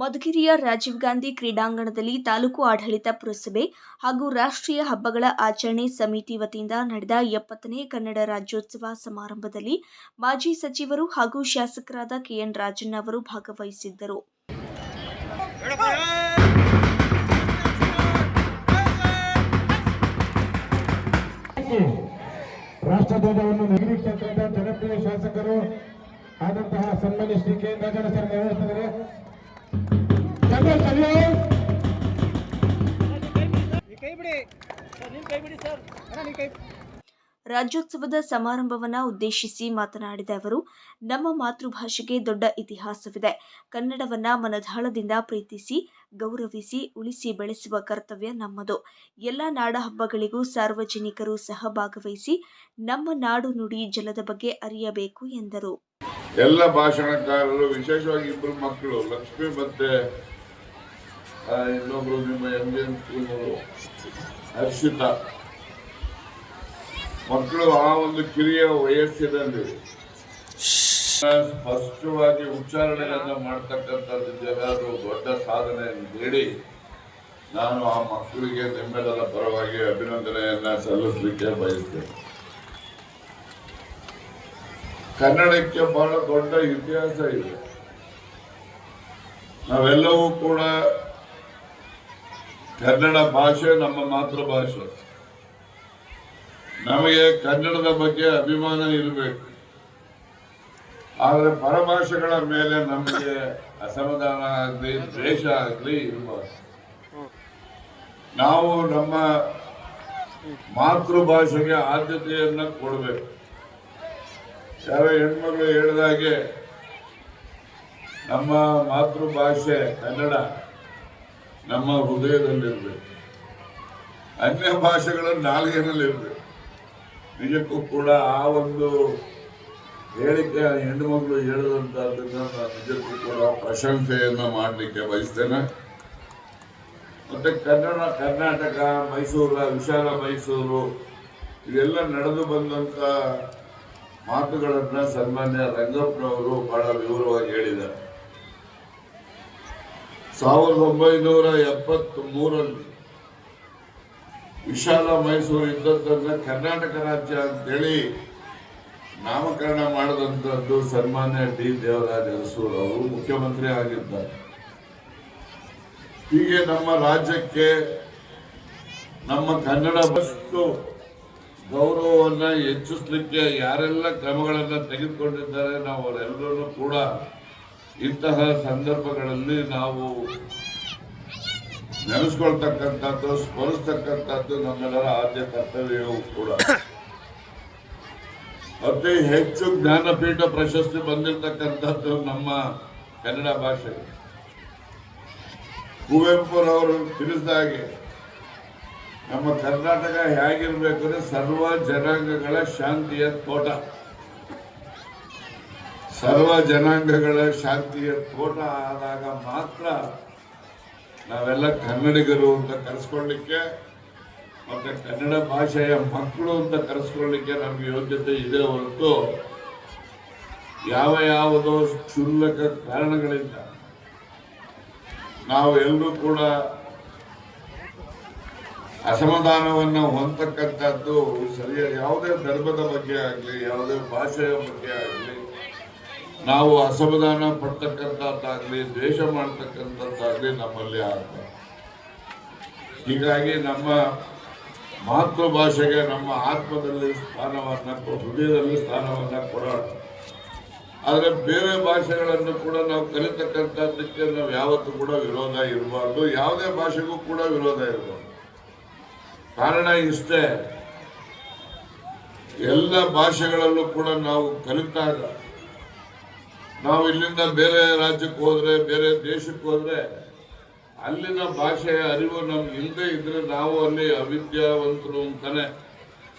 ಮಧುಗಿರಿಯ ರಾಜೀವ್ ಗಾಂಧಿ ಕ್ರೀಡಾಂಗಣದಲ್ಲಿ ತಾಲೂಕು ಆಡಳಿತ ಪುರಸಭೆ ಹಾಗೂ ರಾಷ್ಟ್ರೀಯ ಹಬ್ಬಗಳ ಆಚರಣೆ ಸಮಿತಿ ವತಿಯಿಂದ ನಡೆದ 70ನೇ ಕನ್ನಡ ರಾಜ್ಯೋತ್ಸವ ಸಮಾರಂಭದಲ್ಲಿ ಮಾಜಿ ಸಚಿವರು ಹಾಗೂ ಶಾಸಕರಾದ ಕೆಎನ್ ರಾಜಣ್ಣ ಅವರು ಭಾಗವಹಿಸಿದ್ದರು. ರಾಷ್ಟ್ರಧ್ವಜವನ್ನು ನಗರಿ ಕ್ಷೇತ್ರದ ಜನಪ್ರಿಯ ಶಾಸಕರು ಆದಂತಹ ಸನ್ಮಾನ್ಯ ಶ್ರೀ ಕೆ ರಾಜಣ್ಣ ಸರ್ ನಿರ್ವಹಿಸಿದ್ದಾರೆ. ರಾಜ್ಯೋತ್ಸವದ ಸಮಾರಂಭವನ್ನು ಉದ್ದೇಶಿಸಿ ಮಾತನಾಡಿದ ಅವರು, ನಮ್ಮ ಮಾತೃಭಾಷೆಗೆ ದೊಡ್ಡ ಇತಿಹಾಸವಿದೆ. ಕನ್ನಡವನ್ನ ಮನದಾಳದಿಂದ ಪ್ರೀತಿಸಿ, ಗೌರವಿಸಿ, ಉಳಿಸಿ ಬೆಳೆಸುವ ಕರ್ತವ್ಯ ನಮ್ಮದು. ಎಲ್ಲ ನಾಡ ಹಬ್ಬಗಳಿಗೂ ಸಾರ್ವಜನಿಕರು ಸಹ ಭಾಗವಹಿಸಿ ನಮ್ಮ ನಾಡು ನುಡಿ ಜಲದ ಬಗ್ಗೆ ಅರಿಯಬೇಕು ಎಂದರು. ಎಲ್ಲ ಭಾಷಣಕಾರರು, ವಿಶೇಷವಾಗಿ ಇಬ್ಬರು ಮಕ್ಕಳು, ಲಕ್ಷ್ಮಿ ಮತ್ತೆ ಇನ್ನೊಬ್ರು ನಿಮ್ಮ MGM ಸ್ಕೂಲ್ನವರು ಹರ್ಷಿತಾ ಮಕ್ಕಳು ಆ ಒಂದು ಕಿರಿಯ ವಯಸ್ಸಿನಲ್ಲಿ ಸ್ಪಷ್ಟವಾಗಿ ಉಚ್ಚಾರಣೆಗಳನ್ನ ಮಾಡ್ತಕ್ಕಂಥದ್ದಿದೆಯಲ್ಲ, ಅದು ದೊಡ್ಡ ಸಾಧನೆ ಅಂತ ಹೇಳಿ ನಾನು ಆ ಮಕ್ಕಳಿಗೆ ನಿಮ್ಮೆಲ್ಲರ ಪರವಾಗಿ ಅಭಿನಂದನೆಯನ್ನ ಸಲ್ಲಿಸಲಿಕ್ಕೆ ಬಯಸ್ತೇನೆ. ಕನ್ನಡಕ್ಕೆ ಬಹಳ ದೊಡ್ಡ ಇತಿಹಾಸ ಇದೆ. ನಾವೆಲ್ಲವೂ ಕೂಡ ಕನ್ನಡ ಭಾಷೆ ನಮ್ಮ ಮಾತೃಭಾಷೆ. ನಮಗೆ ಕನ್ನಡದ ಬಗ್ಗೆ ಅಭಿಮಾನ ಇರಬೇಕು. ಆದರೆ ಪರಭಾಷೆಗಳ ಮೇಲೆ ನಮಗೆ ಅಸಮಾಧಾನ ಆಗಲಿ, ದ್ವೇಷ ಆಗಲಿ ಇರಬಾರ್ದು. ನಾವು ನಮ್ಮ ಮಾತೃಭಾಷೆಗೆ ಆದ್ಯತೆಯನ್ನ ಕೊಡಬೇಕು. ಯಾರೋ ಹೆಣ್ಮಗಳು ಹೇಳಿದಾಗೆ ನಮ್ಮ ಮಾತೃಭಾಷೆ ಕನ್ನಡ ನಮ್ಮ ಹೃದಯದಲ್ಲಿರ್ಬೇಕು, ಅನ್ಯ ಭಾಷೆಗಳ ನಾಲ್ಗೆನಲ್ಲಿರ್ಬೇಕು. ನಿಜಕ್ಕೂ ಕೂಡ ಆ ಒಂದು ಹೇಳಿಕೆ ಹೆಣ್ಣುಮಗಳು ಹೇಳಿದಂತಹದನ್ನ ನಾನು ನಿಜಕ್ಕೂ ಕೂಡ ಪ್ರಶಂಸೆಯನ್ನು ಮಾಡಲಿಕ್ಕೆ ಬಯಸ್ತೇನೆ. ಮತ್ತೆ ಕರ್ನಾಟಕ, ಮೈಸೂರು, ವಿಶಾಲ ಮೈಸೂರು ಇದೆಲ್ಲ ನಡೆದು ಬಂದಂತ ಮಾತುಗಳನ್ನ ಸನ್ಮಾನ್ಯ ರಂಗಪ್ಪನವರು ಬಹಳ ವಿವರವಾಗಿ ಹೇಳಿದ್ದಾರೆ. 1973ರಲ್ಲಿ ವಿಶಾಲ ಮೈಸೂರು ಇದ್ದದ್ದನ್ನ ಕರ್ನಾಟಕ ರಾಜ್ಯ ಅಂತೇಳಿ ನಾಮಕರಣ ಮಾಡಿದಂಥದ್ದು ಸನ್ಮಾನ್ಯ ಡಿ ದೇವರಾಜ ಅರಸೂರು ಅವರು ಮುಖ್ಯಮಂತ್ರಿ ಆಗಿದ್ದಾರೆ. ಹೀಗೆ ನಮ್ಮ ರಾಜ್ಯಕ್ಕೆ ನಮ್ಮ ಕನ್ನಡ ಬಸ್ತು ಗೌರವವನ್ನು ಹೆಚ್ಚಿಸಲಿಕ್ಕೆ ಯಾರೆಲ್ಲ ಕ್ರಮಗಳನ್ನು ತೆಗೆದುಕೊಂಡಿದ್ದಾರೆ, ನಾವು ಅವರೆಲ್ಲರೂ ಕೂಡ ಇಂತಹ ಸಂದರ್ಭಗಳಲ್ಲಿ ನಾವು ನೆನೆಸ್ಕೊಳ್ತಕ್ಕಂಥದ್ದು, ಸ್ಮರಿಸ್ತಕ್ಕಂಥದ್ದು ನಮ್ಮೆಲ್ಲರ ಆದ್ಯ ಕರ್ತವ್ಯವೂ ಕೂಡ. ಅತಿ ಹೆಚ್ಚು ಜ್ಞಾನಪೀಠ ಪ್ರಶಸ್ತಿ ಬಂದಿರತಕ್ಕಂಥದ್ದು ನಮ್ಮ ಕನ್ನಡ ಭಾಷೆ. ಕುವೆಂಪುರವರು ತಿಳಿಸಿದ ಹಾಗೆ ನಮ್ಮ ಕರ್ನಾಟಕ ಹೇಗಿರ್ಬೇಕು ಅಂದ್ರೆ ಸರ್ವ ಜನಾಂಗಗಳ ಶಾಂತಿಯ ತೋಟ. ಸರ್ವ ಜನಾಂಗಗಳ ಶಾಂತಿಯ ತೋಟ ಆದಾಗ ಮಾತ್ರ ನಾವೆಲ್ಲ ಕನ್ನಡಿಗರು ಅಂತ ಕರೆಸ್ಕೊಳ್ಳಿಕ್ಕೆ, ಮತ್ತೆ ಕನ್ನಡ ಭಾಷೆಯ ಮಕ್ಕಳು ಅಂತ ಕರೆಸ್ಕೊಳ್ಳಿಕ್ಕೆ ನಮ್ಗೆ ಯೋಗ್ಯತೆ ಇದೆ ಹೊರತು ಯಾವುದೋ ಕ್ಷುಲ್ಲಕ ಕಾರಣಗಳಿಂದ ನಾವು ಎಲ್ಲರೂ ಕೂಡ ಅಸಮಾಧಾನವನ್ನು ಹೊಂದತಕ್ಕಂಥದ್ದು ಸರಿಯಾಗಿ. ಯಾವುದೇ ಧರ್ಮದ ಬಗ್ಗೆ ಆಗಲಿ, ಯಾವುದೇ ಭಾಷೆಯ ಬಗ್ಗೆ ಆಗಲಿ ನಾವು ಅಸಮಾಧಾನ ಪಡ್ತಕ್ಕಂಥದ್ದಾಗಲಿ, ದ್ವೇಷ ಮಾಡ್ತಕ್ಕಂಥದ್ದಾಗಲಿ ನಮ್ಮಲ್ಲಿ ಆಗ್ತದೆ. ಹೀಗಾಗಿ ನಮ್ಮ ಮಾತೃಭಾಷೆಗೆ ನಮ್ಮ ಆತ್ಮದಲ್ಲಿ ಸ್ಥಾನವನ್ನು, ಹೃದಯದಲ್ಲಿ ಸ್ಥಾನವನ್ನು ಕೊಡೋಣ. ಆದರೆ ಬೇರೆ ಭಾಷೆಗಳನ್ನು ಕೂಡ ನಾವು ಕಲಿತಕ್ಕಂಥದ್ದಕ್ಕೆ ನಾವು ಯಾವತ್ತೂ ಕೂಡ ವಿರೋಧ ಇರಬಾರ್ದು, ಯಾವುದೇ ಭಾಷೆಗೂ ಕೂಡ ವಿರೋಧ ಇರಬಾರ್ದು. ಕಾರಣ ಇಷ್ಟೇ, ಎಲ್ಲ ಭಾಷೆಗಳಲ್ಲೂ ಕೂಡ ನಾವು ಕಲಿತಾಗ, ನಾವು ಇಲ್ಲಿಂದ ಬೇರೆ ರಾಜ್ಯಕ್ಕೆ ಹೋದ್ರೆ, ಬೇರೆ ದೇಶಕ್ಕೆ ಹೋದ್ರೆ ಅಲ್ಲಿನ ಭಾಷೆಯ ಅರಿವು ನಮ್ಗೆ ಇಲ್ಲದೆ ಇದ್ರೆ ನಾವು ಅಲ್ಲಿ ಅವಿದ್ಯಾವಂತರು ಅಂತಾನೆ.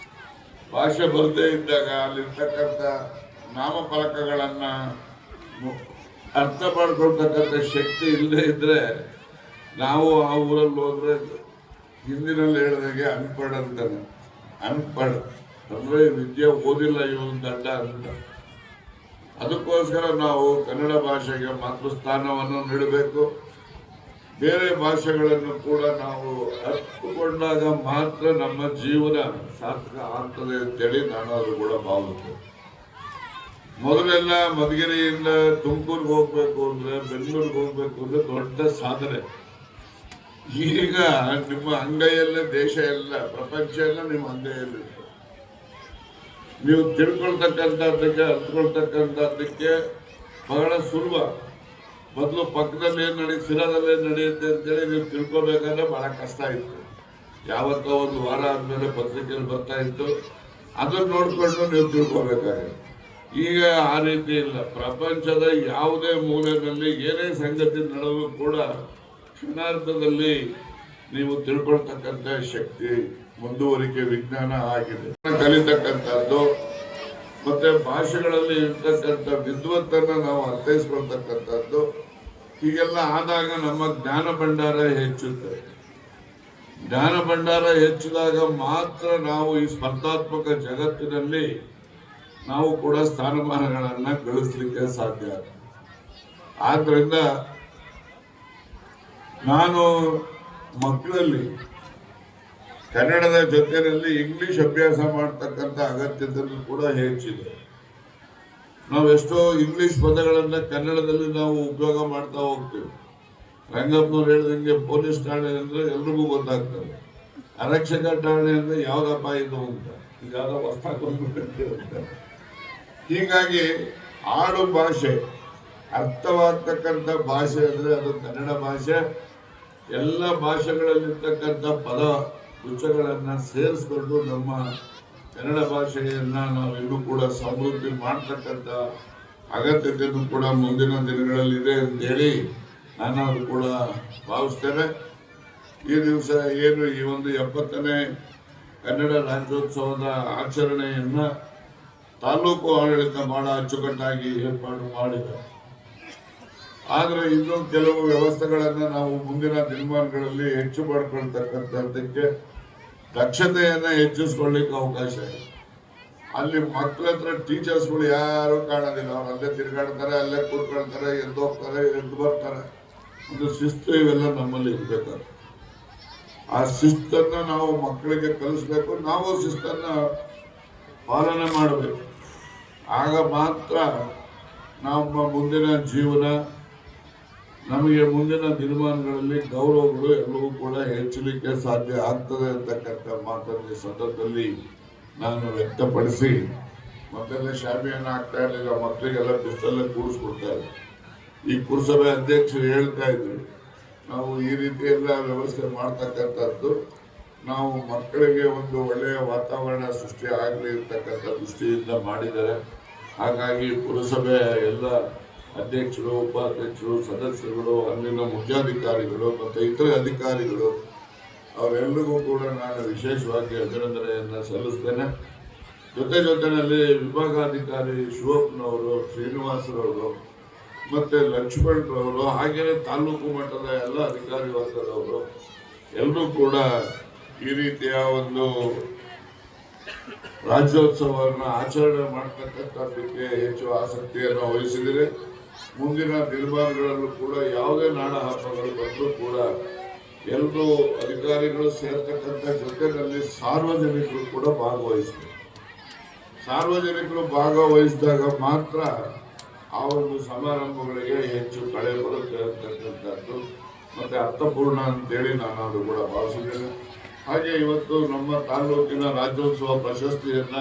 ಭಾಷೆ ಬರದೇ ಇದ್ದಾಗ ಅಲ್ಲಿರ್ತಕ್ಕಂಥ ನಾಮಫಲಕಗಳನ್ನ ಅರ್ಥ ಮಾಡ್ಕೊಳ್ತಕ್ಕಂಥ ಶಕ್ತಿ ಇಲ್ಲದೆ ಇದ್ರೆ ನಾವು ಆ ಊರಲ್ಲಿ ಹೋದ್ರೆ ಹಿಂದಿನಲ್ಲಿ ಹೇಳಿದಾಗೆ ಅನ್ಪಡ್ ಅಂತಾನೆ. ಅನ್ಪಡ್ ಅಂದ್ರೆ ವಿದ್ಯೆ ಓದಿಲ್ಲ ಇವನು ದಂಡ ಅಂತ. ಅದಕ್ಕೋಸ್ಕರ ನಾವು ಕನ್ನಡ ಭಾಷೆಗೆ ಮಾತೃಸ್ಥಾನವನ್ನು ನೀಡಬೇಕು. ಬೇರೆ ಭಾಷೆಗಳನ್ನು ಕೂಡ ನಾವು ಅರ್ಥಕೊಂಡಾಗ ಮಾತ್ರ ನಮ್ಮ ಜೀವನ ಸಾರ್ಥಕ ಆಗ್ತದೆ ಅಂತೇಳಿ ನಾನು ಅದು ಕೂಡ ಭಾವಿಸ್ತೇನೆ. ಮೊದಲೆಲ್ಲ ಮಧುಗಿರಿಯಿಂದ ತುಮಕೂರಿಗೆ ಹೋಗ್ಬೇಕು ಅಂದ್ರೆ, ಬೆಂಗಳೂರಿಗೆ ಹೋಗ್ಬೇಕು ಅಂದ್ರೆ ದೊಡ್ಡ ಸಾಧನೆ. ಈಗ ನಿಮ್ಮ ಅಂಗೈಯಲ್ಲೇ ದೇಶ ಎಲ್ಲ, ಪ್ರಪಂಚ ಎಲ್ಲ ನಿಮ್ಮ ಅಂಗೈಯಲ್ಲಿ. ನೀವು ತಿಳ್ಕೊಳ್ತಕ್ಕಂಥದ್ದಕ್ಕೆ, ಅರ್ಥಕೊಳ್ತಕ್ಕಂಥದ್ದಕ್ಕೆ ಬಹಳ ಸುಲಭ. ಮೊದಲು ಪಕ್ಕದಲ್ಲಿ ಏನ್ ಸಿರಾದಲ್ಲಿ ನಡೆಯುತ್ತೆ ಅಂತೇಳಿ ನೀವು ತಿಳ್ಕೊಬೇಕಾದ್ರೆ ಬಹಳ ಕಷ್ಟ ಇತ್ತು. ಯಾವತ್ತೋ ಒಂದು ವಾರ ಆದ್ಮೇಲೆ ಪತ್ರಿಕೆಯಲ್ಲಿ ಬರ್ತಾ ಇತ್ತು, ಅದನ್ನ ನೋಡ್ಕೊಂಡು ನೀವು ತಿಳ್ಕೊಬೇಕಾಗಿತ್ತು. ಈಗ ಆ ರೀತಿ ಇಲ್ಲ. ಪ್ರಪಂಚದ ಯಾವುದೇ ಮೂಲೆಯಲ್ಲಿ ಏನೇ ಸಂಗತಿ ನಡೆದರೂ ಕೂಡ ಕ್ಷಣಾರ್ಧದಲ್ಲಿ ನೀವು ತಿಳ್ಕೊಳ್ತಕ್ಕಂಥ ಶಕ್ತಿ, ಮುಂದುವರಿಕೆ ವಿಜ್ಞಾನ ಆಗಿದೆ. ಕಲಿತಕ್ಕಂಥದ್ದು ಮತ್ತೆ ಭಾಷೆಗಳಲ್ಲಿ ಇರ್ತಕ್ಕಂಥ ವಿದ್ವತ್ತನ್ನ ನಾವು ಅರ್ಥೈಸ್ಕೊಳ್ತಕ್ಕಂಥದ್ದು, ಹೀಗೆಲ್ಲ ಆದಾಗ ನಮ್ಮ ಜ್ಞಾನ ಭಂಡಾರ ಹೆಚ್ಚುತ್ತೆ. ಜ್ಞಾನ ಭಂಡಾರ ಹೆಚ್ಚಿದಾಗ ಮಾತ್ರ ನಾವು ಈ ಸ್ಪರ್ಧಾತ್ಮಕ ಜಗತ್ತಿನಲ್ಲಿ ನಾವು ಕೂಡ ಸ್ಥಾನಮಾನಗಳನ್ನ ಗಳಿಸಲಿಕ್ಕೆ ಸಾಧ್ಯ. ಆದ್ರಿಂದ ನಾನು ಮಕ್ಕಳಲ್ಲಿ ಕನ್ನಡದ ಜೊತೆಯಲ್ಲಿ ಇಂಗ್ಲಿಷ್ ಅಭ್ಯಾಸ ಮಾಡ್ತಕ್ಕಂಥ ಅಗತ್ಯದಲ್ಲಿ ಕೂಡ ಹೆಚ್ಚಿದೆ. ನಾವೆಷ್ಟೋ ಇಂಗ್ಲಿಷ್ ಪದಗಳನ್ನ ಕನ್ನಡದಲ್ಲಿ ನಾವು ಉಪಯೋಗ ಮಾಡ್ತಾ ಹೋಗ್ತೀವಿ. ರಂಗಪ್ಪನವ್ರು ಹೇಳಿದಂಗೆ ಪೊಲೀಸ್ ಠಾಣೆ ಅಂದ್ರೆ ಎಲ್ರಿಗೂ ಗೊತ್ತಾಗ್ತದೆ. ಆರಕ್ಷಕ ಠಾಣೆ ಅಂದ್ರೆ ಯಾವ್ದಪ್ಪ ಇದು ಅಂತ, ಯಾವ್ದೋ ಹೊಸ. ಹೀಗಾಗಿ ಆಡು ಭಾಷೆ, ಅರ್ಥವಾಗ್ತಕ್ಕಂಥ ಭಾಷೆ ಅಂದ್ರೆ ಅದು ಕನ್ನಡ ಭಾಷೆ. ಎಲ್ಲ ಭಾಷೆಗಳಲ್ಲಿರ್ತಕ್ಕಂಥ ಪದ ಗುಚ್ಛಗಳನ್ನ ಸೇರಿಸ್ಕೊಂಡು ನಮ್ಮ ಕನ್ನಡ ಭಾಷೆಯನ್ನ ನಾವೆಲ್ಲೂ ಕೂಡ ಸಮೃದ್ಧಿ ಮಾಡ್ತಕ್ಕಂಥ ಅಗತ್ಯತೆಯನ್ನು ಕೂಡ ಮುಂದಿನ ದಿನಗಳಲ್ಲಿ ಇದೆ ಅಂತೇಳಿ ನಾನು ಅದು ಕೂಡ ಭಾವಿಸ್ತೇನೆ. ಈ ದಿವಸ ಏನು ಈ ಒಂದು 70ನೇ ಕನ್ನಡ ರಾಜ್ಯೋತ್ಸವದ ಆಚರಣೆಯನ್ನ ತಾಲೂಕು ಆಡಳಿತ ಬಹಳ ಅಚ್ಚುಕಟ್ಟಾಗಿ ಏರ್ಪಾಡು ಮಾಡಿದೆ. ಆದ್ರೆ ಇನ್ನೂ ಕೆಲವು ವ್ಯವಸ್ಥೆಗಳನ್ನ ನಾವು ಮುಂದಿನ ದಿನಮಾನಗಳಲ್ಲಿ ಹೆಚ್ಚು ಮಾಡ್ಕೊಳ್ತಕ್ಕಂಥದ್ದಕ್ಕೆ, ದಕ್ಷತೆಯನ್ನ ಹೆಚ್ಚಿಸ್ಕೊಳ್ಳಿಕ್ಕೆ ಅವಕಾಶ ಇದೆ. ಅಲ್ಲಿ ಮಕ್ಕಳ ಹತ್ರ ಟೀಚರ್ಸ್ಗಳು ಯಾರು ಕಾಣೋದಿಲ್ಲ. ಅವ್ರು ಅಲ್ಲೇ ತಿರ್ಗಾಡ್ತಾರೆ, ಅಲ್ಲೇ ಕೂತ್ಕೊಳ್ತಾರೆ, ಎದ್ದು ಹೋಗ್ತಾರೆ, ಎದ್ದು ಬರ್ತಾರೆ. ಒಂದು ಶಿಸ್ತು ಇವೆಲ್ಲ ನಮ್ಮಲ್ಲಿ ಇರ್ಬೇಕಾದ್ರೆ ಆ ಶಿಸ್ತನ್ನ ನಾವು ಮಕ್ಕಳಿಗೆ ಕಲಿಸ್ಬೇಕು. ನಾವು ಶಿಸ್ತನ್ನ ಪಾಲನೆ ಮಾಡಬೇಕು. ಆಗ ಮಾತ್ರ ನಮ್ಮ ಮುಂದಿನ ಜೀವನ, ನಮಗೆ ಮುಂದಿನ ದಿನಮಾನಗಳಲ್ಲಿ ಗೌರವಗಳು ಎಲ್ಲವೂ ಕೂಡ ಹೆಚ್ಚಲಿಕ್ಕೆ ಸಾಧ್ಯ ಆಗ್ತದೆ ಅಂತಕ್ಕಂಥ ಮಾತನ್ನು ಸಂದರ್ಭದಲ್ಲಿ ನಾನು ವ್ಯಕ್ತಪಡಿಸಿ, ಮೊದಲನೇ ಶಾಮಿಯಾನ ಆಗ್ತಾ ಇರಲಿಲ್ಲ, ಮಕ್ಕಳಿಗೆಲ್ಲ ಬಿಸಿಲಲ್ಲೇ ಕೂರಿಸ್ಕೊಡ್ತಾರೆ. ಈ ಪುರಸಭೆ ಅಧ್ಯಕ್ಷರು ಹೇಳ್ತಾ ಇದ್ರು, ನಾವು ಈ ರೀತಿ ಎಲ್ಲ ವ್ಯವಸ್ಥೆ ಮಾಡ್ತಕ್ಕಂಥದ್ದು ನಾವು ಮಕ್ಕಳಿಗೆ ಒಂದು ಒಳ್ಳೆಯ ವಾತಾವರಣ ಸೃಷ್ಟಿ ಆಗಲಿ ಇರ್ತಕ್ಕಂಥ ದೃಷ್ಟಿಯಿಂದ ಮಾಡಿದ್ದಾರೆ. ಹಾಗಾಗಿ ಪುರಸಭೆ ಎಲ್ಲ ಅಧ್ಯಕ್ಷರು, ಉಪಾಧ್ಯಕ್ಷರು, ಸದಸ್ಯರುಗಳು, ಅಲ್ಲಿನ ಮುಖ್ಯಾಧಿಕಾರಿಗಳು ಮತ್ತು ಇತರೆ ಅಧಿಕಾರಿಗಳು ಅವರೆಲ್ಲರಿಗೂ ಕೂಡ ನಾನು ವಿಶೇಷವಾಗಿ ಅಭಿನಂದನೆಯನ್ನು ಸಲ್ಲಿಸ್ತೇನೆ. ಜೊತೆಯಲ್ಲಿ ವಿಭಾಗಾಧಿಕಾರಿ ಶಿವಪ್ಪನವರು, ಶ್ರೀನಿವಾಸರವರು ಮತ್ತೆ ಲಕ್ಷ್ಮಣರವರು, ಹಾಗೆಯೇ ತಾಲೂಕು ಮಟ್ಟದ ಎಲ್ಲ ಅಧಿಕಾರಿ ವರ್ಗದವರು ಎಲ್ಲರೂ ಕೂಡ ಈ ರೀತಿಯ ಒಂದು ರಾಜ್ಯೋತ್ಸವವನ್ನು ಆಚರಣೆ ಮಾಡ್ತಕ್ಕಂಥದ್ದಕ್ಕೆ ಹೆಚ್ಚು ಆಸಕ್ತಿಯನ್ನು ವಹಿಸಿದರೆ ಮುಂದಿನ ದಿನಮಾನಗಳಲ್ಲೂ ಕೂಡ ಯಾವುದೇ ನಾಡ ಹಬ್ಬಗಳು ಬಂದರೂ ಕೂಡ ಎಲ್ಲರೂ ಅಧಿಕಾರಿಗಳು ಸೇರ್ತಕ್ಕಂಥ ಜೊತೆಯಲ್ಲಿ ಸಾರ್ವಜನಿಕರು ಕೂಡ ಭಾಗವಹಿಸಬೇಕು. ಸಾರ್ವಜನಿಕರು ಭಾಗವಹಿಸಿದಾಗ ಮಾತ್ರ ಆ ಒಂದು ಸಮಾರಂಭಗಳಿಗೆ ಹೆಚ್ಚು ಕಳೆ ಬರುತ್ತೆ ಅಂತಕ್ಕಂಥದ್ದು ಮತ್ತೆ ಅರ್ಥಪೂರ್ಣ ಅಂತೇಳಿ ನಾನು ಅದು ಕೂಡ ಭಾವಿಸಿದ್ದೇನೆ. ಹಾಗೆ ಇವತ್ತು ನಮ್ಮ ತಾಲೂಕಿನ ರಾಜ್ಯೋತ್ಸವ ಪ್ರಶಸ್ತಿಯನ್ನ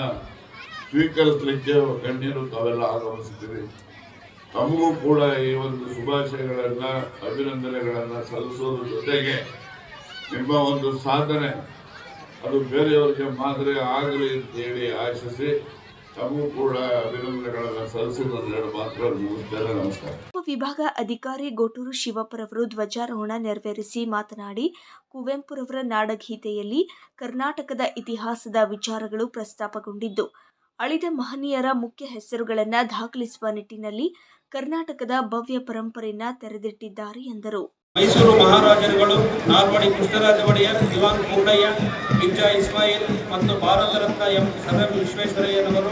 ಸ್ವೀಕರಿಸಲಿಕ್ಕೆ ಗಣ್ಯರು ತಾವೆಲ್ಲ ಆಗಮಿಸಿದ್ದೀರಿ. ತಮಗೂ ಕೂಡ ಈ ಒಂದು ಶುಭಾಶಯಗಳನ್ನ, ಅಭಿನಂದನೆಗಳನ್ನ ಸಲ್ಲಿಸೋದ್ರ ಜೊತೆಗೆ ನಿಮ್ಮ ಒಂದು ಸಾಧನೆ ಅದು ಬೇರೆಯವರಿಗೆ ಮಾದರಿ ಆಗಲಿ ಅಂತೇಳಿ ಆಶಿಸಿ ತಮಗೂ ಕೂಡ ಅಭಿನಂದನೆಗಳನ್ನು ಸಲ್ಲಿಸಿದ ಮಾತ್ರ ಮುಗಿಸ್ತೇನೆ. ನಮಸ್ಕಾರ. ವಿಭಾಗ ಅಧಿಕಾರಿ ಗೋಟೂರು ಶಿವಪ್ಪರವರು ಧ್ವಜಾರೋಹಣ ನೆರವೇರಿಸಿ ಮಾತನಾಡಿ, ಕುವೆಂಪುರವರ ನಾಡಗೀತೆಯಲ್ಲಿ ಕರ್ನಾಟಕದ ಇತಿಹಾಸದ ವಿಚಾರಗಳು ಪ್ರಸ್ತಾಪಗೊಂಡಿದ್ದು, ಅಳಿದ ಮಹನೀಯರ ಮುಖ್ಯ ಹೆಸರುಗಳನ್ನು ದಾಖಲಿಸುವ ನಿಟ್ಟಿನಲ್ಲಿ ಕರ್ನಾಟಕದ ಭವ್ಯ ಪರಂಪರೆಯನ್ನ ತೆರೆದಿಟ್ಟಿದ್ದಾರೆ ಎಂದರು. ಮೈಸೂರು ಮಹಾರಾಜರುಗಳು, ನಾಲ್ವಡಿ ಕೃಷ್ಣರಾಜ ಒಡೆಯರ್, ದಿವಾನ್ ಪೂರ್ಣಯ್ಯ, ಮಿರ್ಜಾ ಇಸ್ಮಾಯಿಲ್ ಮತ್ತು Bharat Ratna M. Sir M ವಿಶ್ವೇಶ್ವರಯ್ಯನವರು,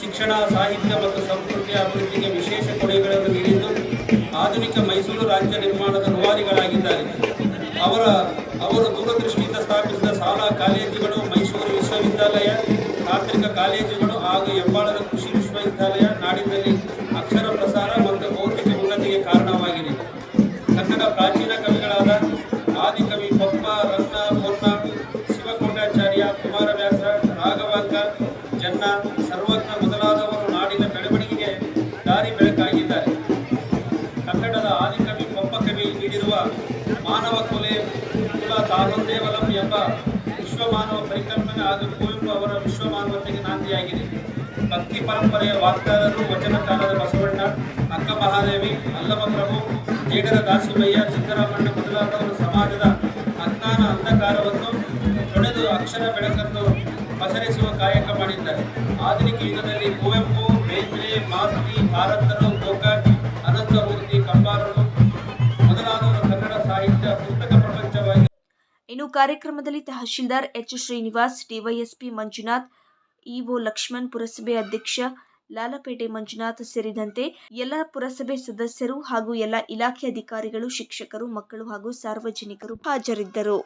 ಶಿಕ್ಷಣ, ಸಾಹಿತ್ಯ ಮತ್ತು ಸಂಸ್ಕೃತಿಯ ಅಭಿವೃದ್ಧಿಗೆ ವಿಶೇಷ ಕೊಡುಗೆಗಳನ್ನು ನೀಡಿದ್ದು ಆಧುನಿಕ ಮೈಸೂರು ರಾಜ್ಯ ನಿರ್ಮಾಣದ ರೂವಾರಿಗಳಾಗಿದ್ದಾರೆ. ಅವರು ದೂರದೃಷ್ಟಿಯಿಂದ ಸ್ಥಾಪಿಸಿದ ಶಾಲಾ ಕಾಲೇಜುಗಳು, ಮೈಸೂರು ವಿಶ್ವವಿದ್ಯಾಲಯ, ತಾಂತ್ರಿಕ ಕಾಲೇಜುಗಳು ಹಾಗೂ ಹೆಬ್ಬಾಳದ ಕೃಷಿ ವಿಶ್ವವಿದ್ಯಾಲಯ ನಾಡಿನಲ್ಲಿ ಅಕ್ಷರ ಪ್ರಸಾರ ಮತ್ತು ಭೌತಿಕ ಉನ್ನತಿಗೆ ಕಾರಣವಾಗಿದೆ. ಕನ್ನಡ ಪ್ರಾಚೀನ ಕವಿಗಳಾದ ಆದಿಕವಿ ಪಂಪ, ರನ್ನ, ಪೊನ್ನ, ಶಿವಕೋಟ್ಯಾಚಾರ್ಯ, ಕುಮಾರವ್ಯಾಸ, ರಾಘವಾಂಕ, ಜನ್ನ, ಸರ್ವಜ್ಞ ಮೊದಲಾದವರು ನಾಡಿನ ಬೆಳವಣಿಗೆಗೆ ದಾರಿ ಬೆಳಕಾಗಿದ್ದಾರೆ. ಕನ್ನಡದ ಆದಿಕವಿ ಪಂಪಕವಿ ನೀಡಿರುವ ಮಾನವ ಕುಲ ತಾನೊಂದೇವಲಂ ಎಂಬ ವಿಶ್ವಮಾನವ ಪರಿಕಲ್ಪನೆ ಹಾಗೂ ಕುವೆಂಪು ಅವರ ವಿಶ್ವಮಾನವತೆಗೆ ನಾಂದಿಯಾಗಿದೆ. ಭಕ್ತಿ ಪರಂಪರೆಯ ವಾಗ್ದಾರರು ವಚನಕಾರರ ಬಸವಣ್ಣ, ಅಕ್ಕ ಮಹಾದೇವಿ, ಅಲ್ಲಮಪ್ರಭು, ಜೇಡರ ದಾಸಿಮಯ್ಯ, ಸಿದ್ದರಾಮಣ್ಣ ಮೊದಲಾದವರು ಸಮಾಜದ ಅಜ್ಞಾನ ಅಂಧಕಾರವನ್ನು ತೊಡೆದು ಅಕ್ಷರ ಬೆಳಕನ್ನು ಪಸರಿಸುವ ಕಾಯಕ ಮಾಡಿದ್ದಾರೆ. ಆಧುನಿಕ ಯುಗದಲ್ಲಿ ಕುವೆಂಪು, ಬೇಂದ್ರೆ, ಮಾಸ್ತಿ, ಭಾರತರು, ಗೋಕಾಕ್, ಅನಂತಮೂರ್ತಿ, ಕಂಬಾರರು ಮೊದಲಾದವರು ಕನ್ನಡ ಸಾಹಿತ್ಯ ಪುಸ್ತಕ ಪ್ರಪಂಚವಾಗಿ. ಇನ್ನು ಕಾರ್ಯಕ್ರಮದಲ್ಲಿ tahsildar H Srinivas, DySP Manjunath, EO Lakshman, ಪುರಸಭೆ ಅಧ್ಯಕ್ಷ ಲಾಲಪೇಟೆ ಮಂಜುನಾಥ್ ಸೇರಿದಂತೆ ಎಲ್ಲ ಪುರಸಭೆ ಸದಸ್ಯರು ಹಾಗೂ ಎಲ್ಲ ಇಲಾಖೆ ಅಧಿಕಾರಿಗಳು, ಶಿಕ್ಷಕರು, ಮಕ್ಕಳು ಹಾಗೂ ಸಾರ್ವಜನಿಕರು ಹಾಜರಿದ್ದರು.